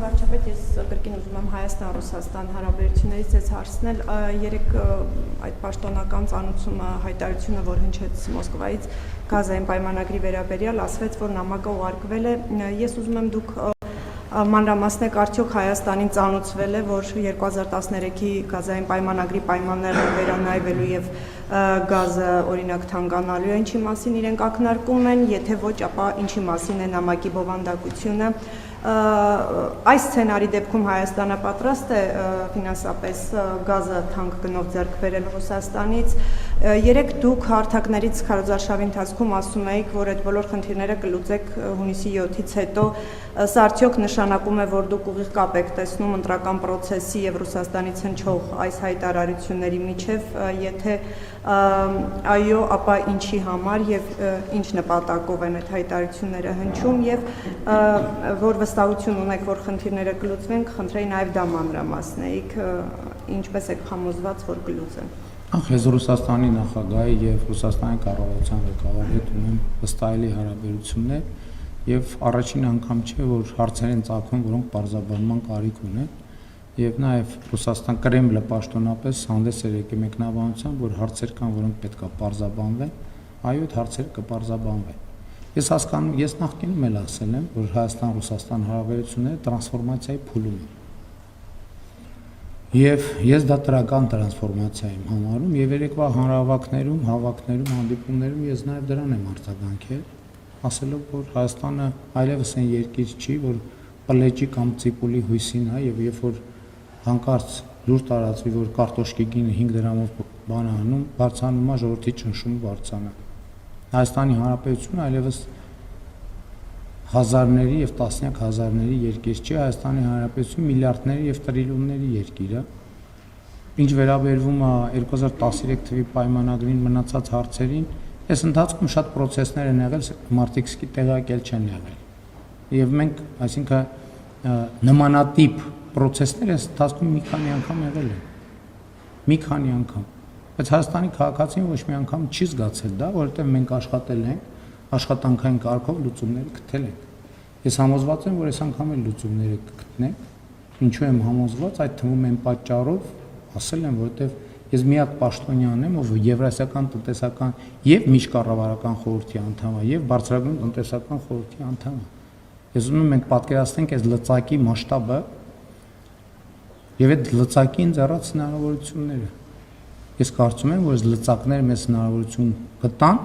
վարչապետ, ես կրկին ուզում եմ Հայաստան-Ռուսաստան հարաբերություններից ձեզ հարցնել, երեք այդ պաշտոնական ծանուցումը հայտարարությունը, որ հնչեց Մոսկվայից Գազային պայմանագրի վերաբերյալ, ասվեց, որ նամակը ուղարկվել է, ես ուզում եմ դուք մանրամասնեք, արդյոք Հայաստանին ծանուցվել է, որ 2013-ի Գազային պայմանագրի պայմանները վերանայվելու եւ գազը օրինակ թանկանալու է, ինչի մասին իրենք ակնարկում են, եթե ոչ, ապա ինչի մասին է նամակի բովանդակությունը։ Այս սցենարի դեպքում Հայաստանը պատրաստ է ֆինանսապես գազը թանկ գնով ձեռք բերել Ռուսաստանից։ Երեք դուք հարթակներից քարոզարշավի ընթացքում ասում էիք, որ այդ բոլոր խնդիրները կլուծեք հունիսի 7-ից հետո, սա արդյոք նշանակում է, որ դուք ուղիղ կապ եք տեսնում ընտրական պրոցեսի եւ Ռուսաստանից հնչող այս հայտարարությունների միջև, եթե այո, ապա ինչի համար եւ ինչ նպատակով են այդ հայտարարությունները հնչում եւ որ վստահություն ունեք, որ խնդիրները կլուծվեն, խնդրեի նաեւ դա մանրամասնեիք, ինչպես եք համոզված, որ կլուծեն։ Ես Ռուսաստանի նախագահի եւ Ռուսաստանի կառավարության ղեկավարի հետ ունեմ վստահելի հարաբերություններ եւ առաջին անգամ չէ, որ հարցեր են ծագում, որոնք բարձրաբանման կարիք ունեն եւ նաեւ Ռուսաստան Կրեմլը պաշտոնապես հանդես է եկել մեկնաբանությամբ, որ հարցեր կան, որոնք պետք է բարձրաբանվեն, այո, այդ հարցերը կբարձրաբանվեն։ Ես հասկանում, ես նախկինում էլ ասել եմ, որ Հայաստան-Ռուսաստան հարաբերությունները տրանսֆորմացիայի փուլում են։ Եվ ես դա տրական տրանսֆորմացիա եմ համարում եւ երեկվա հանրահավաքներում, հանդիպումներում ես նաեւ դրան եմ արձագանքել, ասելով, որ Հայաստանը այլևս այն երկիր չի, որ պլեջի կամ ծիպուլի հույսին է եւ երբ որ հանկարծ լուր տարածվի, որ կարտոշկի գինը 5 դրամով բան անում, բարձրանում է ժողովրդի ճնշումը բարձրանում։ Հայաստանի Հանրապետությունը այլևս հազարների եւ տասնյակ հազարների երկիր չի, Հայաստանի Հանրապետությունը միլիարդների եւ տրիլիոնների երկիր է։ Ինչ վերաբերվում է 2013 թվականի պայմանագրին մնացած հարցերին, այս ընթացքում շատ process-ներ են եղել, մարդիկ տեղակել չեն եղել։ Եվ մենք, այսինքն նմանատիպ process-ներ այս ընթացքում մի քանի անգամ եղել են։ Մի քանի անգամ։ Բայց Հայաստանի քաղաքացին ոչ մի անգամ չի զգացել դա, որովհետեւ մենք աշխատել ենք, աշխատանքային կարգով լուծումներ գտել ենք։ Ես համոզված եմ, որ այս անգամ էլ լուծումները կգտնենք։ Ինչու եմ համոզված, այդ թվում եմ պատճառով, ասել եմ, որովհետեւ ես մի հատ պաշտոնյան եմ, ով Եվրասիական տնտեսական եւ միջկառավարական խորհրդի անդամ է, եւ բարձրագույն տնտեսական խորհրդի անդամ է։ Ես ուզում եմ մենք պատկերացնենք այս լծակի մասշտաբը եւ այդ լծակի ընձեռած հնարավորությունները։ Ես կարծում եմ, որ այս լծակները մեզ հնարավորություն կտան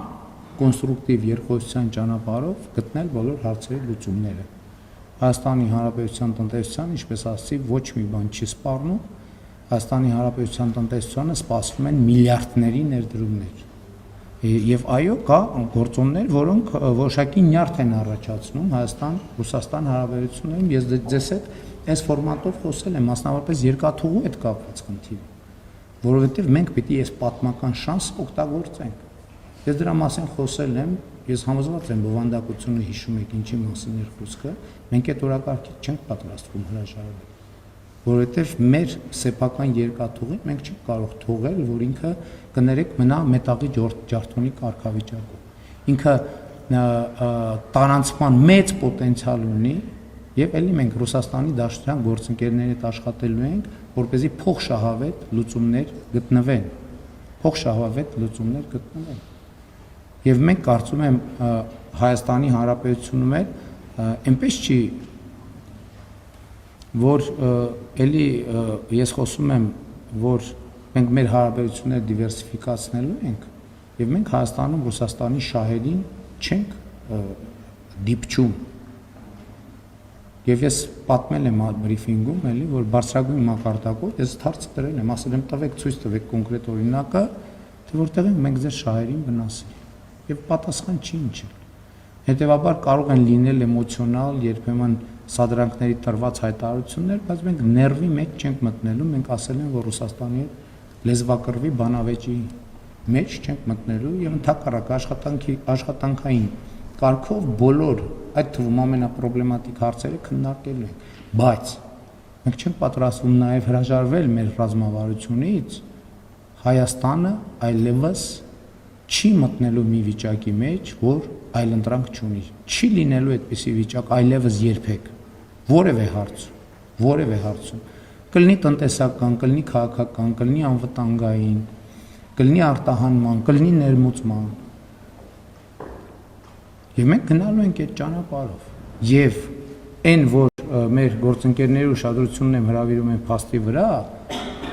կոնստրուկտիվ երկխոսության ճանապարհով գտնել բոլոր հարցերի լուծումները։ Հայաստանի Հանրապետության տնտեսության, ինչպես ասացի, ոչ մի բան չի սպառնում։ Հայաստանի Հանրապետության տնտեսությանը սպասվում են միլիարդների ներդրումներ։ Եվ այո, կա գործոններ, որոնք որոշակի նյարդ են առաջացնում Հայաստան-Ռուսաստան հարաբերություններում։ Ես ձեզ հետ այս ֆորմատով խոսել եմ, մասնավորապես երկաթուղու հետ կապված խնդիրը, որովհետև մենք պիտի այս պատմական շանսը օգտագործենք։ Ես դրա մասին խոսել եմ, ես համոզված եմ բովանդակությունը հիշում եք ինչի մասին էր խոսքը, մենք այդ օրակարգից չենք պատրաստվում հրաժարվել, որովհետև մեր սեփական երկաթուղին մենք չենք կարող թողել, որ ինքը կներեք մնա մետաղի ջարդոնի կարգավիճակում։ Ինքը տարանցման մեծ պոտենցիալ ունի եւ ելի մենք Ռուսաստանի Դաշնության գործընկերների հետ աշխատելու ենք, որպեսզի փոխշահավետ լուծումներ գտնվեն։ Եվ մենք կարծում եմ Հայաստանի Հանրապետությունում էլ այնպես չի, որ էլի ես խոսում եմ, որ մենք մեր հարաբերությունները դիվերսիֆիկացնելու ենք եւ մենք Հայաստանում Ռուսաստանի շահերին չենք դիպչում։ Եվ ես պատմել եմ բրիֆինգում, էլի, որ բարձրագույն մակարդակով ես հարց տվել եմ, ասել եմ տվեք ցույց տվեք կոնկրետ օրինակը, թե որտեղ մենք ձեր շահերին վնասել եւ պատասխան չի ինչել։ Հետևաբար կարող են լինել էմոցիոնալ, երբեմն սադրանքների տրված հայտարարություններ, բայց մենք ներվի մեջ չենք մտնելու, մենք ասել ենք, որ Ռուսաստանի լեզվակռվի բանավեճի մեջ չենք մտնելու եւ ընդհակառակ աշխատանքային կարգով բոլոր այդ թվում ամենապրոբլեմատիկ հարցերը քննարկելու ենք, բայց մենք չենք պատրաստվում նաեւ հրաժարվել մեր ռազմավարությունից Հայաստանը այլևս չի մտնելու մի վիճակի մեջ, որ այլընտրանք չունի։ Չի լինելու այդպիսի վիճակ այլևս երբեք, որևէ հարց։ որևէ հարցում։ Կլինի տնտեսական, կլինի քաղաքական, կլինի անվտանգային, կլինի արտահանման, կլինի ներմուծման։ Եվ մենք գնալու ենք այդ ճանապարհով։ Եվ այն, որ մեր գործընկերների ուշադրությունն եմ հրավիրում են փաստի վրա,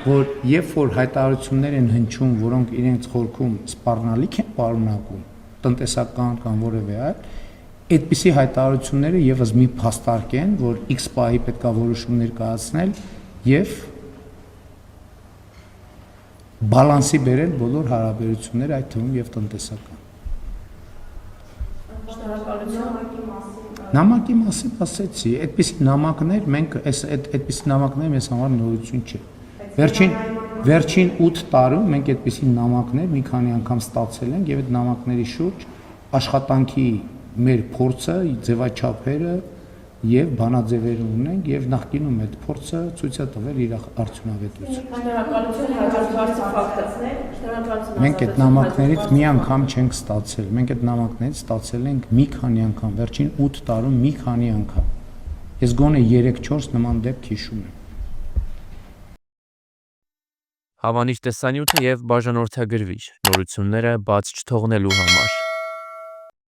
որ երբ որ հայտարարություններ են հնչում, որոնք իրենց խորքում սպառնալիք են պարունակում, տնտեսական կամ որևէ այլ, այդպիսի հայտարարությունները եւս մի փաստարկ են, որ X պահի պետքա որոշումներ կայացնել եւ բալանսի բերել բոլոր հարաբերությունները, այդ թվում եւ տնտեսական։ Նամակի մասին ասեցի, այդպիսի նամակներ մենք այդպիսի նամակներ մեզ համար նորություն չէ։ Վերջին 8 տարում մենք այդպիսի նամակներ մի քանի անգամ ստացել ենք եւ այդ նամակների շուրջ աշխատանքի մեր փորձը, ձևաչափերը եւ բանաձևերը ունենք եւ նախկինում այդ փորձը ցույց է տվել իր արդյունավետությունը։ Շնորհակալություն հաջորդ հարցը ֆակտացնել։ Շնորհակալություն։ Մենք այդ նամակներից մի անգամ չենք ստացել։ Մենք այդ նամակներից ստացել ենք մի քանի անգամ, վերջին 8 տարում մի քանի անգամ։ Ես գոնե 3-4 նման դեպք հիշում եմ։ Հավանիչ տեսանյութը եւ բաժանորդագրվիչ նորությունները բաց չթողնելու համար